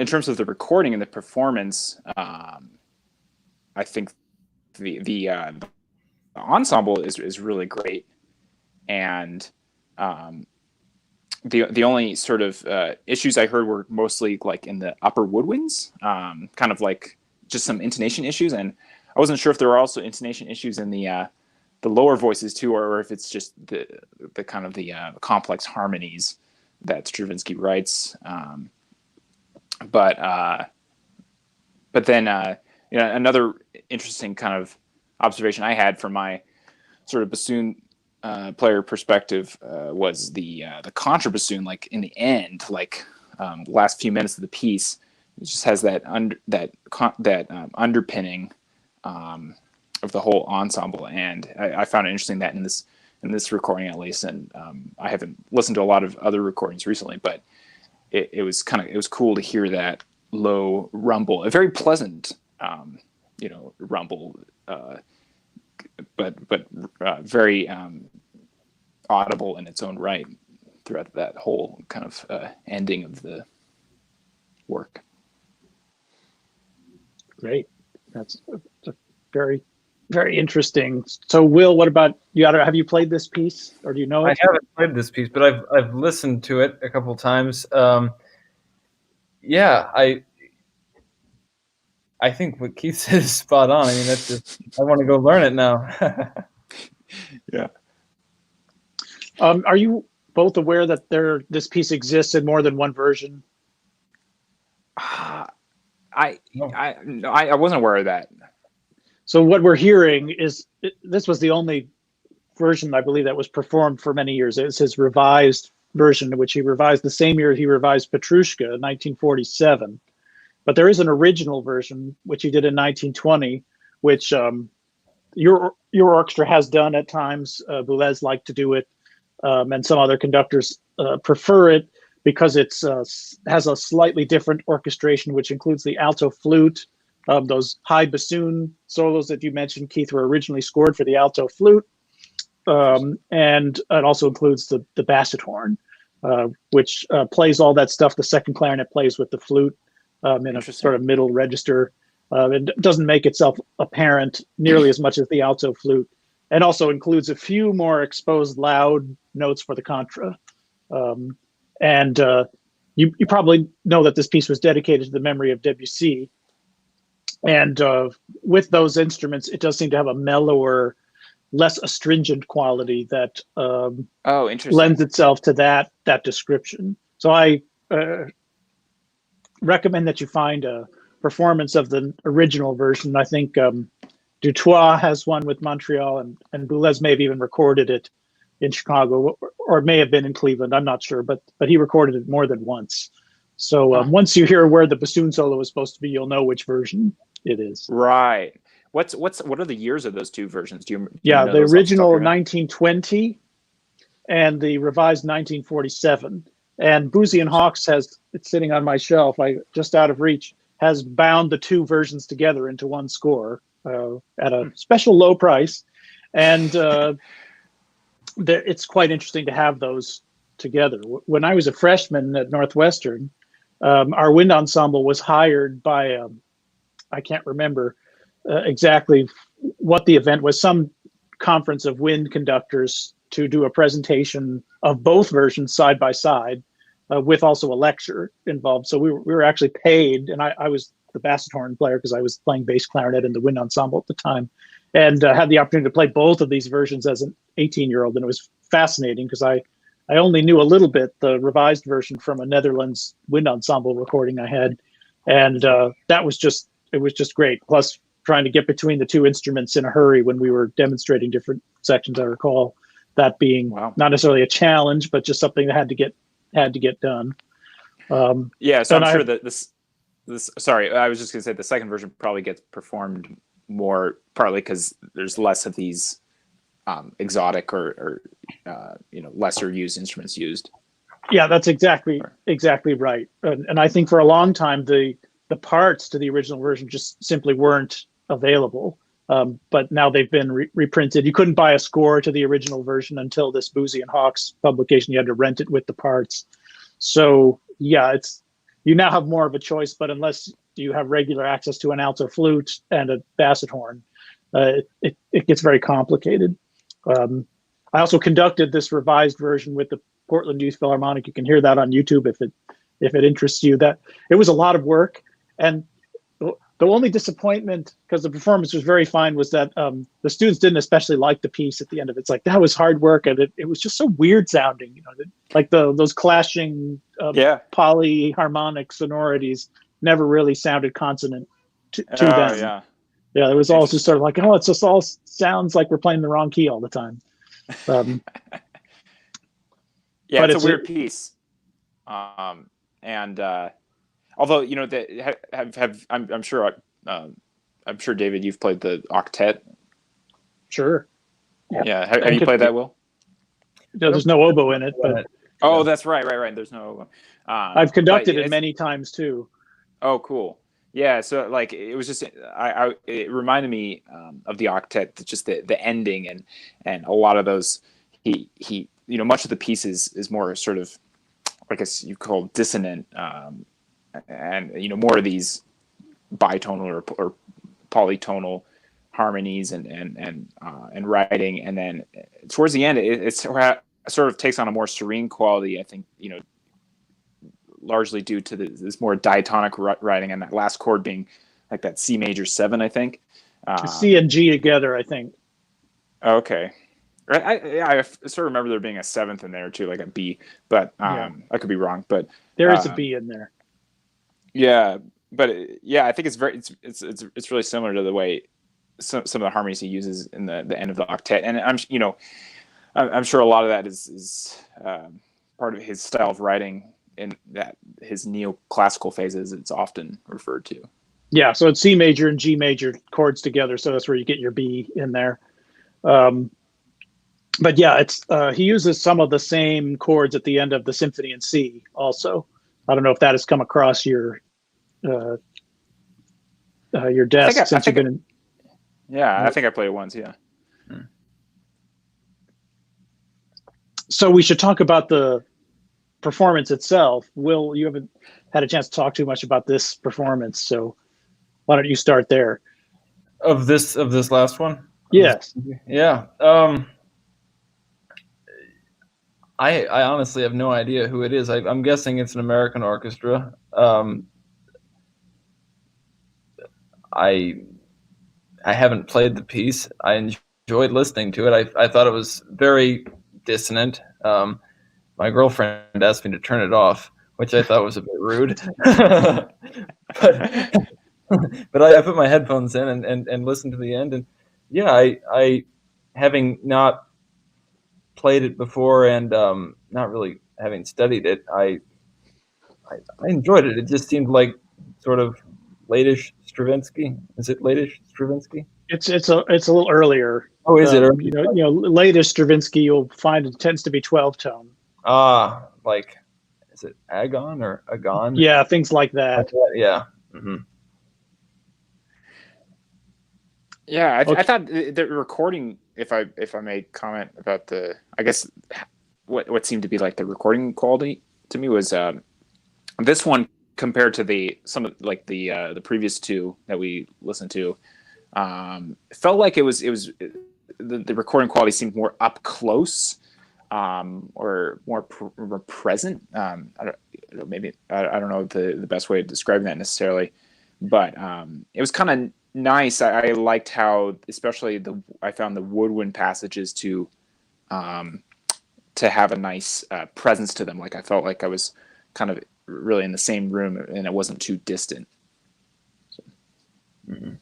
terms of the recording and the performance, I think the ensemble is really great. And the only sort of issues I heard were mostly like in the upper woodwinds, kind of like just some intonation issues, and I wasn't sure if there were also intonation issues in the lower voices too, or if it's just the kind of the complex harmonies that Stravinsky writes. But then another interesting kind of observation I had from my sort of bassoon player perspective was the Contra Bassoon. Like in the end, like last few minutes of the piece, it just has that underpinning of the whole ensemble, and I found it interesting that in this recording at least, and I haven't listened to a lot of other recordings recently, but it was cool to hear that low rumble, a very pleasant rumble, but very audible in its own right throughout that whole kind of ending of the work. Great. That's very, very interesting. So, Will, what about you? Have you played this piece, or do you know it? I haven't played this piece, but I've listened to it a couple times. I think what Keith said is spot on. I mean, that's just, I want to go learn it now. Yeah. Are you both aware that this piece exists in more than one version? I wasn't aware of that. So what we're hearing is this was the only version, I believe, that was performed for many years. It's his revised version, which he revised the same year he revised Petrushka in 1947. But there is an original version, which he did in 1920, which your orchestra has done at times. Boulez liked to do it, and some other conductors prefer it because it has a slightly different orchestration, which includes the alto flute. Those high bassoon solos that you mentioned, Keith, were originally scored for the alto flute. And it also includes the basset horn, which plays all that stuff the second clarinet plays with the flute in a sort of middle register. It doesn't make itself apparent nearly as much as the alto flute, and also includes a few more exposed loud notes for the contra. You probably know that this piece was dedicated to the memory of Debussy. And with those instruments, it does seem to have a mellower, less astringent quality that lends itself to that description. So I recommend that you find a performance of the original version. I think Dutoit has one with Montreal, and Boulez may have even recorded it in Chicago, or it may have been in Cleveland. I'm not sure, but he recorded it more than once. So once you hear where the bassoon solo is supposed to be, you'll know which version it is. Right. What are the years of those two versions? Do you know the original 1920 and the revised 1947. And Boozy and Hawks it's sitting on my shelf, just out of reach, has bound the two versions together into one score at a special low price. And it's quite interesting to have those together. When I was a freshman at Northwestern, our wind ensemble was hired by, I can't remember exactly what the event was, some conference of wind conductors, to do a presentation of both versions side by side, with also a lecture involved. So we were actually paid, and I was the basset horn player because I was playing bass clarinet in the wind ensemble at the time, and had the opportunity to play both of these versions as an 18-year-old, and it was fascinating because I only knew a little bit the revised version from a Netherlands wind ensemble recording I had, and it was just great. Plus, trying to get between the two instruments in a hurry when we were demonstrating different sections, I recall that being not necessarily a challenge, but just something that had to get done. Yeah, so I'm sure that this. Sorry, I was just going to say the second version probably gets performed more, partly because there's less of these exotic or lesser used instruments used. Yeah, that's exactly right. And I think for a long time the parts to the original version just simply weren't available. But now they've been reprinted. You couldn't buy a score to the original version until this Boozy and Hawkes publication. You had to rent it with the parts. So yeah, you now have more of a choice, but unless you have regular access to an alto flute and a basset horn, it gets very complicated. I also conducted this revised version with the Portland Youth Philharmonic. You can hear that on YouTube if it interests you. That it was a lot of work, and the only disappointment, because the performance was very fine, was that the students didn't especially like the piece at the end of it. It's like, that was hard work, and it was just so weird sounding, like those clashing polyharmonic sonorities never really sounded consonant to them. Yeah, it was all just sort of like, it just all sounds like we're playing the wrong key all the time. Yeah, but it's a weird piece. And although I'm sure David, you've played the octet. Sure. Yeah. Have you played that, Will? No, there's no oboe in it. But oh, that's right. There's no oboe. I've conducted it many times too. Oh, cool. Yeah. So like, it was just it reminded me of the octet, just the ending and a lot of those. He much of the piece is more sort of, I guess you call dissonant, and more of these bitonal or polytonal harmonies and writing, and then towards the end it sort of takes on a more serene quality. I think largely due to this more diatonic writing, and that last chord being like that C major 7, I think. C and G together, I think. Okay. I sort of remember there being a 7th in there too, like a B, but I could be wrong. But there is a B in there. Yeah, but I think it's really similar to the way some of the harmonies he uses in the end of the octet, and I'm sure a lot of that is part of his style of writing in that his neoclassical phases. It's often referred to. Yeah, so it's C major and G major chords together, so that's where you get your B in there. But yeah, it's he uses some of the same chords at the end of the Symphony in C also. I don't know if that has come across your desk since you've been in. Yeah, I think I played it once, yeah. So we should talk about the performance itself. Will, you haven't had a chance to talk too much about this performance, so why don't you start there? Of this last one? Yes. Yeah. I honestly have no idea who it is. I'm guessing it's an American orchestra. I haven't played the piece. I enjoyed listening to it. I thought it was very dissonant. My girlfriend asked me to turn it off, which I thought was a bit rude. but I put my headphones in and listened to the end. And yeah, I having not played it before and not really having studied it, I enjoyed it. It just seemed like sort of late-ish Stravinsky. Is it late-ish Stravinsky? It's a little earlier. Oh, is it? Late-ish Stravinsky, you'll find it tends to be 12-tone. Like, is it Agon or Agon? Yeah, things like that. Yeah. Mm-hmm. Yeah, I thought the recording, if I may comment about I guess what seemed to be like the recording quality to me was this one compared to the previous two that we listened to, felt like it was the recording quality seemed more up close, or more present. I don't know the best way of describing that necessarily, But it was kind of nice. I liked how, especially I found the woodwind passages to have a nice presence to them. Like I felt like I was kind of really in the same room, and it wasn't too distant. So. Mm-hmm.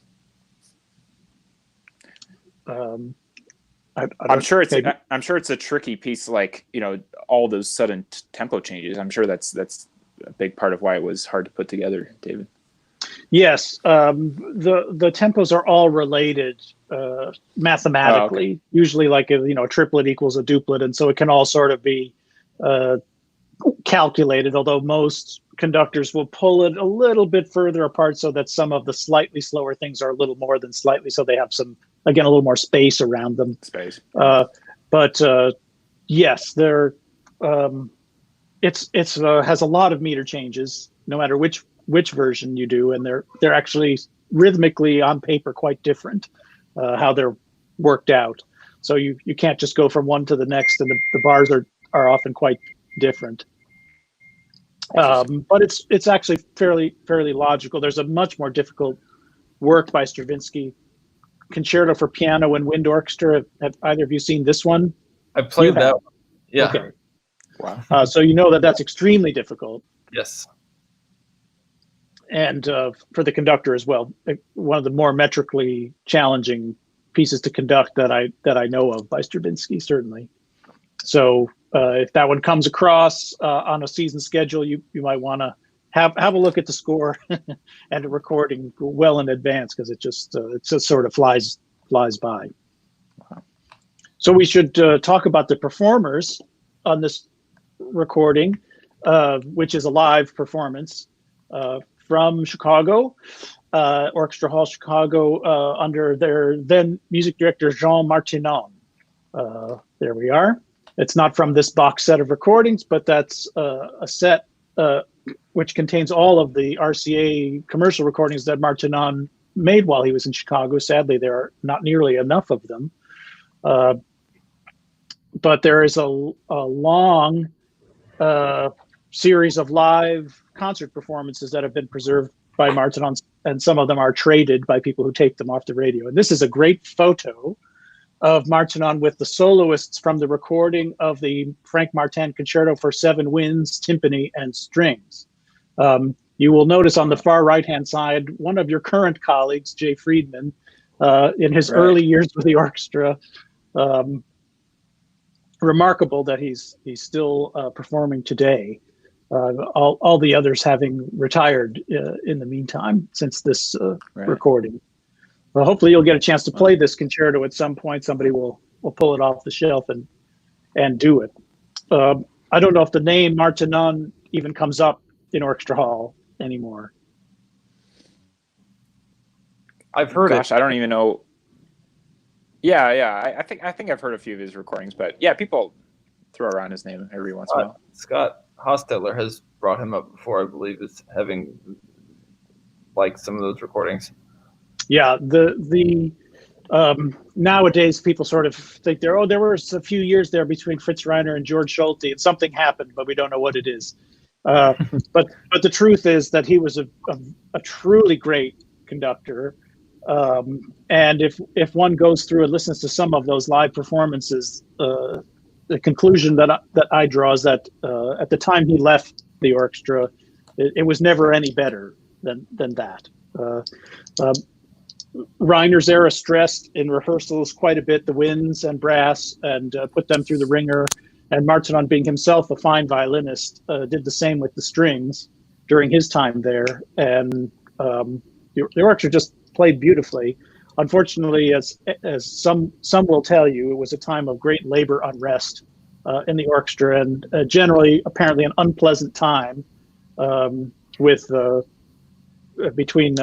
I'm sure it's a tricky piece, like, you know, all those sudden tempo changes. I'm sure that's a big part of why it was hard to put together, David. Yes, the tempos are all related mathematically. Oh, okay. Usually, like a triplet equals a duplet, and so it can all sort of be calculated. Although most conductors will pull it a little bit further apart so that some of the slightly slower things are a little more than slightly, so they have some, again, a little more space around them. Space. But yes, they're it's has a lot of meter changes, no matter which version you do, and they're actually rhythmically on paper quite different, how they're worked out. So you can't just go from one to the next, and the bars are often quite different. But it's actually fairly logical. There's a much more difficult work by Stravinsky, Concerto for Piano and Wind Orchestra. Have either of you seen this one? I played that one. Yeah. Okay. Wow. So you know that's extremely difficult. Yes. And for the conductor as well, one of the more metrically challenging pieces to conduct that I know of by Stravinsky, certainly. So if that one comes across on a season schedule, you might want to have a look at the score and the recording well in advance, because it just sort of flies by. Wow. So we should talk about the performers on this recording, which is a live performance from Chicago, Orchestra Hall, Chicago, under their then music director, Jean Martinon. There we are. It's not from this box set of recordings, but that's a set which contains all of the RCA commercial recordings that Martinon made while he was in Chicago. Sadly, there are not nearly enough of them. But there is a long series of live concert performances that have been preserved by Martinon, and some of them are traded by people who take them off the radio. And this is a great photo of Martinon with the soloists from the recording of the Frank Martin Concerto for 7 winds, timpani, and strings. You will notice on the far right-hand side, one of your current colleagues, Jay Friedman, in his early years with the orchestra. Remarkable that he's still performing today. All the others having retired in the meantime since this recording. Well, hopefully you'll get a chance to play this concerto at some point. Somebody will pull it off the shelf and do it. I don't know if the name Martinon even comes up in Orchestra Hall anymore. I've heard it. Gosh, I don't even know. Yeah. I think I've heard a few of his recordings, but yeah, people throw around his name every once in a while. Scott Hostetler has brought him up before, I believe, as having liked some of those recordings. Yeah, the nowadays people sort of think there was a few years there between Fritz Reiner and George Schulte, and something happened, but we don't know what it is. But the truth is that he was a truly great conductor. And if one goes through and listens to some of those live performances, the conclusion that I draw is that at the time he left the orchestra, it was never any better than that. Reiner's era stressed in rehearsals quite a bit the winds and brass, and put them through the ringer. And Martinon, being himself a fine violinist, did the same with the strings during his time there. And the orchestra just played beautifully. Unfortunately, as some will tell you, it was a time of great labor unrest in the orchestra, and generally, apparently, an unpleasant time with between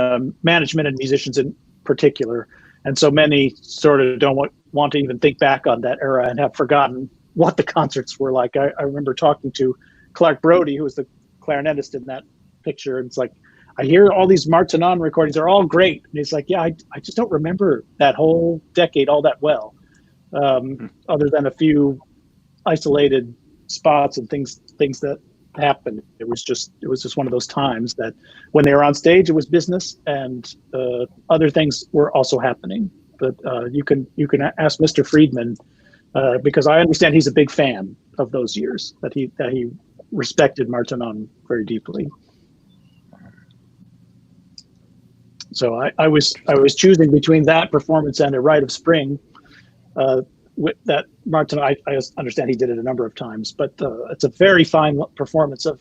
management and musicians in particular. And so many sort of don't want to even think back on that era and have forgotten what the concerts were like. I remember talking to Clark Brody, who was the clarinetist in that picture, and it's like, I hear all these Martinon recordings are all great. And he's like, yeah, I just don't remember that whole decade all that well, other than a few isolated spots and things that happen. It was just one of those times that when they were on stage, it was business, and other things were also happening. But you can ask Mr. Friedman because I understand he's a big fan of those years, that he respected Martin on very deeply. So I was choosing between that performance and A Rite of Spring. With that, Martin, I understand he did it a number of times, but it's a very fine performance of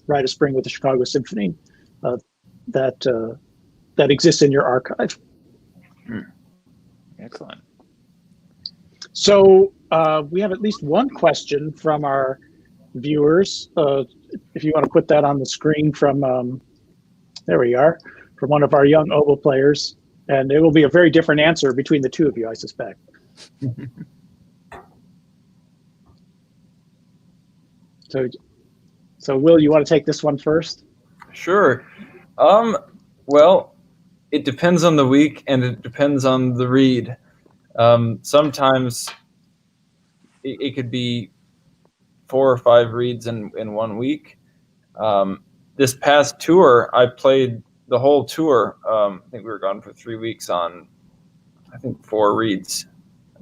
Rite of Spring with the Chicago Symphony that exists in your archive. Excellent. So we have at least one question from our viewers. If you want to put that on the screen from, there we are, from one of our young oboe players. And it will be a very different answer between the two of you, I suspect. So Will, you want to take this one first? Sure. Well, it depends on the week and it depends on the read. Sometimes it could be 4 or 5 reads in 1 week. This past tour, I played the whole tour. I think we were gone for 3 weeks on, I think, 4 reads.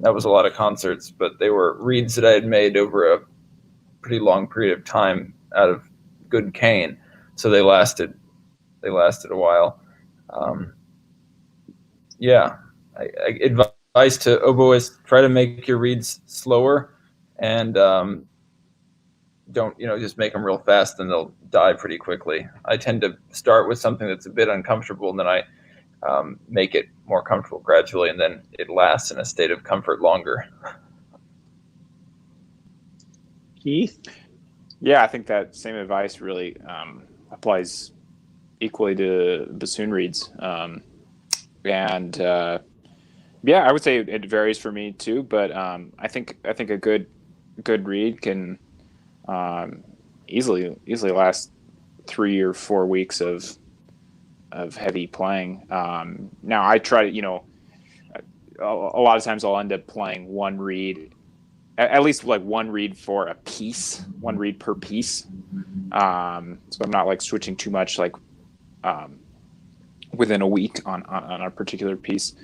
That was a lot of concerts, but they were reads that I had made over a pretty long period of time out of good cane. So they lasted a while. Advice to oboists: try to make your reads slower, and don't just make them real fast, and they'll die pretty quickly. I tend to start with something that's a bit uncomfortable, and then I make it more comfortable gradually, and then it lasts in a state of comfort longer. Keith? Yeah, I think that same advice really applies equally to bassoon reads. Yeah, I would say it varies for me too, but I think a good read can easily last 3 or 4 weeks of heavy playing. Now I try to, a lot of times I'll end up playing one read, at least like one read for a piece, one read per piece. So I'm not like switching too much like within a week on a particular piece.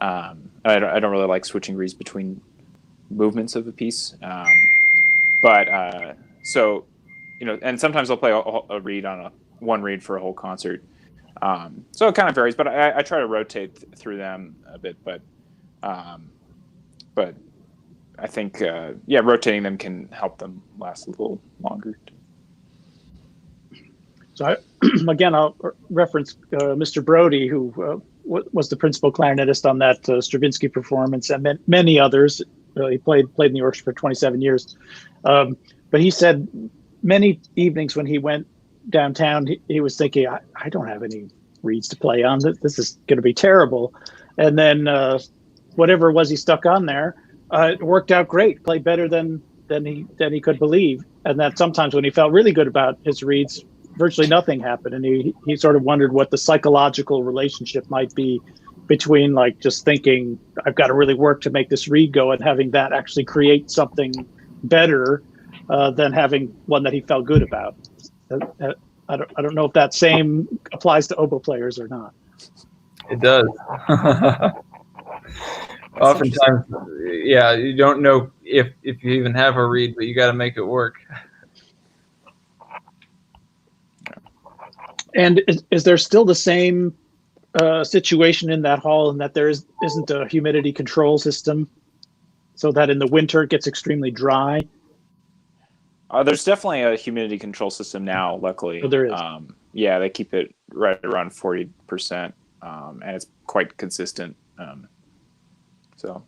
I don't really like switching reads between movements of a piece. So, and sometimes I'll play a read on one read for a whole concert. So it kind of varies, but I try to rotate through them a bit. But I think, rotating them can help them last a little longer. So again, I'll reference Mr. Brody, who was the principal clarinetist on that Stravinsky performance, and many others. He played in the orchestra for 27 years. But he said many evenings when he went downtown, he was thinking, I don't have any reeds to play on. This is going to be terrible. And then whatever it was he stuck on there, it worked out great. Played better than he could believe. And that sometimes when he felt really good about his reeds, virtually nothing happened. And he sort of wondered what the psychological relationship might be between like just thinking I've got to really work to make this reed go and having that actually create something better than having one that he felt good about. I don't know if that same applies to oboe players or not. It does. Oftentimes, yeah, you don't know if you even have a reed, but you got to make it work. And is there still the same situation in that hall, in that there isn't a humidity control system, so that in the winter it gets extremely dry? There's definitely a humidity control system now, luckily. Oh, there is. Yeah, they keep it right around 40%, and it's quite consistent. So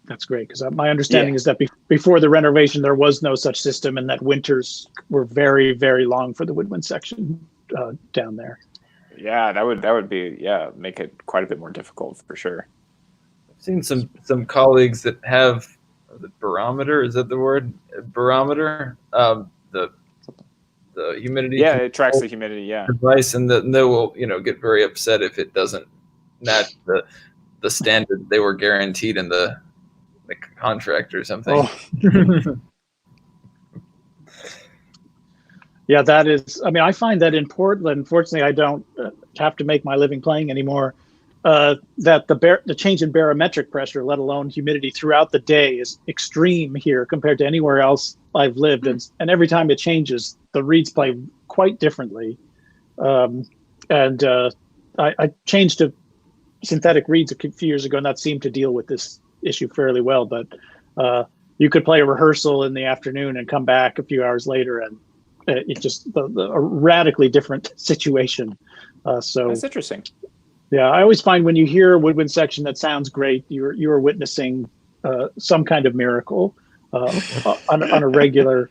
that's great, because my understanding is that before the renovation, there was no such system, and that winters were very, very long for the woodwind section down there. Yeah, that would be make it quite a bit more difficult for sure. I've seen some colleagues that have the barometer. Is that the word? Barometer. The humidity. Yeah, it tracks the humidity. Yeah. Device, and they will get very upset if it doesn't match the standard they were guaranteed in the contract or something. Oh. Yeah, that is. I mean, I find that in Portland. Fortunately, I don't have to make my living playing anymore. That the change in barometric pressure, let alone humidity throughout the day, is extreme here compared to anywhere else I've lived. And every time it changes, the reeds play quite differently. And I changed to synthetic reeds a few years ago, and that seemed to deal with this issue fairly well. But you could play a rehearsal in the afternoon and come back a few hours later, and it just a radically different situation. So That's interesting. Yeah, I always find when you hear a woodwind section that sounds great, you're witnessing some kind of miracle on a regular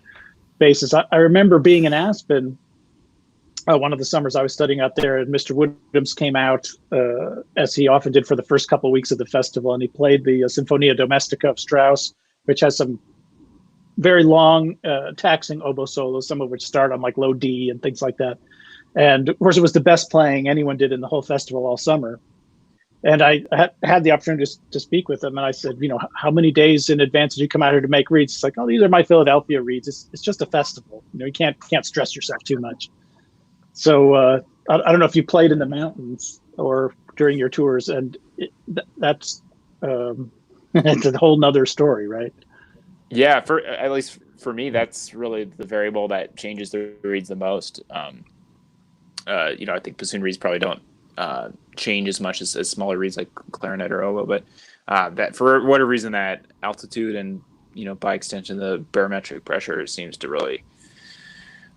basis. I remember being in Aspen one of the summers I was studying out there, and Mr. Woodhams came out, as he often did for the first couple of weeks of the festival, and he played the Sinfonia Domestica of Strauss, which has some very long, taxing oboe solos, some of which start on like low D and things like that. And of course, it was the best playing anyone did in the whole festival all summer. And I had the opportunity to speak with him, and I said, how many days in advance did you come out here to make reeds? It's like, oh, these are my Philadelphia reeds. It's just a festival. You can't stress yourself too much. So I don't know if you played in the mountains or during your tours, and that's it's a whole nother story, right? Yeah, at least for me, that's really the variable that changes the reeds the most. I think bassoon reeds probably don't change as much as smaller reeds like clarinet or oboe, but that for whatever reason, that altitude and by extension the barometric pressure seems to really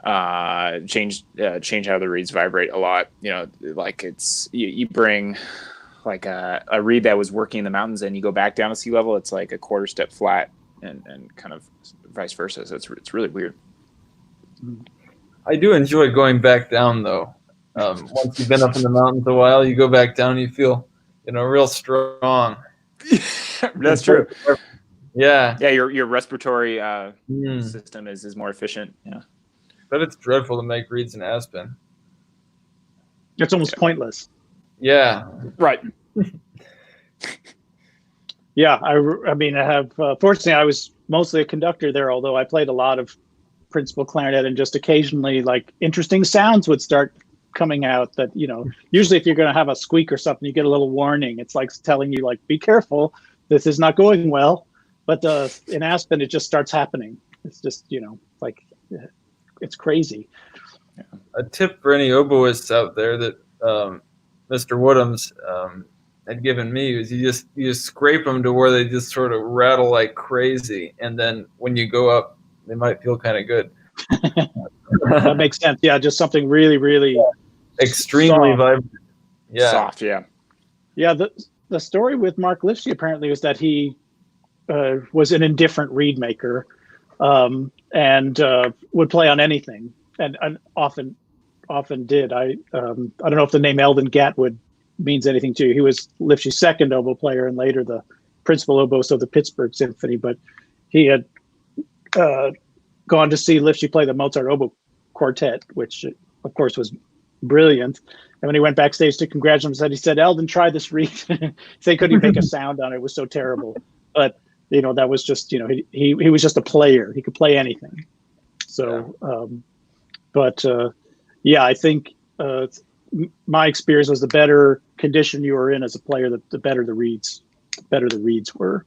change how the reeds vibrate a lot. Like it's you bring like a reed that was working in the mountains and you go back down to sea level, it's like a quarter step flat, and kind of vice versa. So it's really weird. I do enjoy going back down though. Once you've been up in the mountains a while, you go back down and you feel real strong. That's true. Yeah. Your respiratory system is more efficient. Yeah. But it's dreadful to make reeds in Aspen. It's almost pointless. Yeah. Right. Yeah, I mean, I have. Fortunately, I was mostly a conductor there, although I played a lot of principal clarinet, and just occasionally, like, interesting sounds would start coming out. That usually if you're going to have a squeak or something, you get a little warning. It's like telling you, like, be careful, this is not going well. But in Aspen, it just starts happening. It's just like. It's crazy. A tip for any oboists out there that Mr. Woodhams had given me was you just scrape them to where they just sort of rattle like crazy, and then when you go up, they might feel kind of good. That makes sense. Yeah, just something really, really extremely vibrant. Yeah, soft. Yeah. Yeah. The story with Mark Livesey apparently was that he was an indifferent reed maker. And would play on anything, and often did. I don't know if the name Eldon Gatwood means anything to you. He was Livesey's second oboe player and later the principal oboist of the Pittsburgh Symphony. But he had gone to see Livesey play the Mozart oboe quartet, which of course was brilliant. And when he went backstage to congratulate him, he said, "Eldon, try this reed." They couldn't make a sound on it; it was so terrible. But that was just, he was just a player. He could play anything. So, yeah. I think my experience was the better condition you were in as a player, the better the reeds were.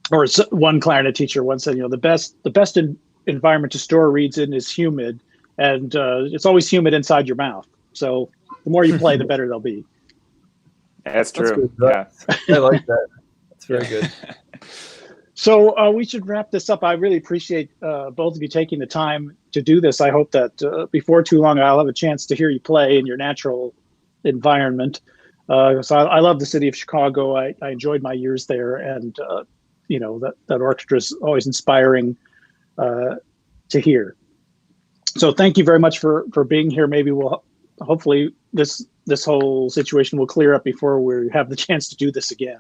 Or one clarinet teacher once said, the best environment to store reeds in is humid, and it's always humid inside your mouth. So the more you play, the better they'll be. That's true. That's I like that. Very good. So we should wrap this up. I really appreciate both of you taking the time to do this. I hope that before too long, I'll have a chance to hear you play in your natural environment. So I love the city of Chicago. I enjoyed my years there, and that orchestra is always inspiring to hear. So thank you very much for being here. Maybe hopefully this whole situation will clear up before we have the chance to do this again.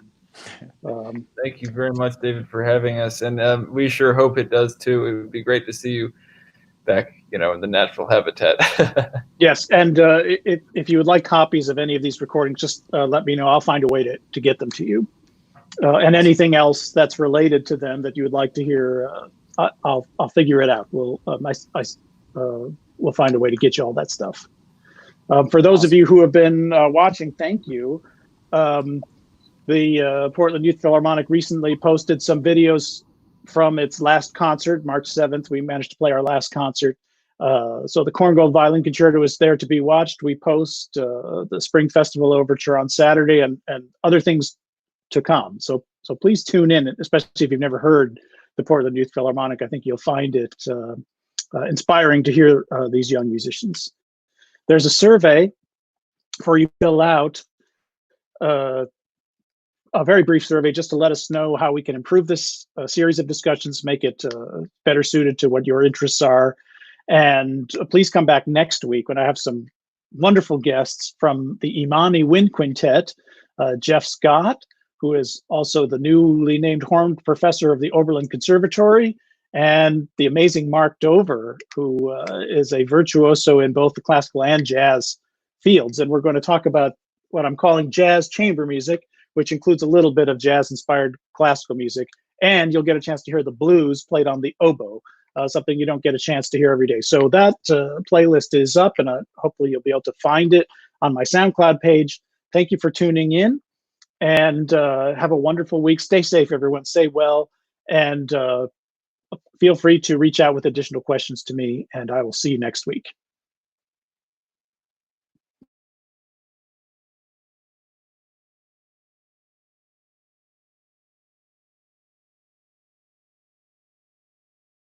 Thank you very much, David, for having us, and we sure hope it does too. It would be great to see you back, in the natural habitat. Yes, and if you would like copies of any of these recordings, just let me know. I'll find a way to get them to you, and anything else that's related to them that you would like to hear, I'll figure it out. we'll find a way to get you all that stuff. For those of you who have been watching, thank you. The Portland Youth Philharmonic recently posted some videos from its last concert, March 7th. We managed to play our last concert. So the Korngold Violin Concerto is there to be watched. We post the Spring Festival Overture on Saturday and other things to come. So please tune in, especially if you've never heard the Portland Youth Philharmonic. I think you'll find it inspiring to hear these young musicians. There's a survey for you to fill out, a very brief survey just to let us know how we can improve this series of discussions, make it better suited to what your interests are. And please come back next week when I have some wonderful guests from the Imani Wind Quintet, Jeff Scott, who is also the newly named Horn Professor of the Oberlin Conservatory, and the amazing Mark Dover, who is a virtuoso in both the classical and jazz fields. And we're going to talk about what I'm calling jazz chamber music, which includes a little bit of jazz-inspired classical music. And you'll get a chance to hear the blues played on the oboe, something you don't get a chance to hear every day. So that playlist is up, and hopefully you'll be able to find it on my SoundCloud page. Thank you for tuning in, and have a wonderful week. Stay safe, everyone. Stay well, and feel free to reach out with additional questions to me, and I will see you next week.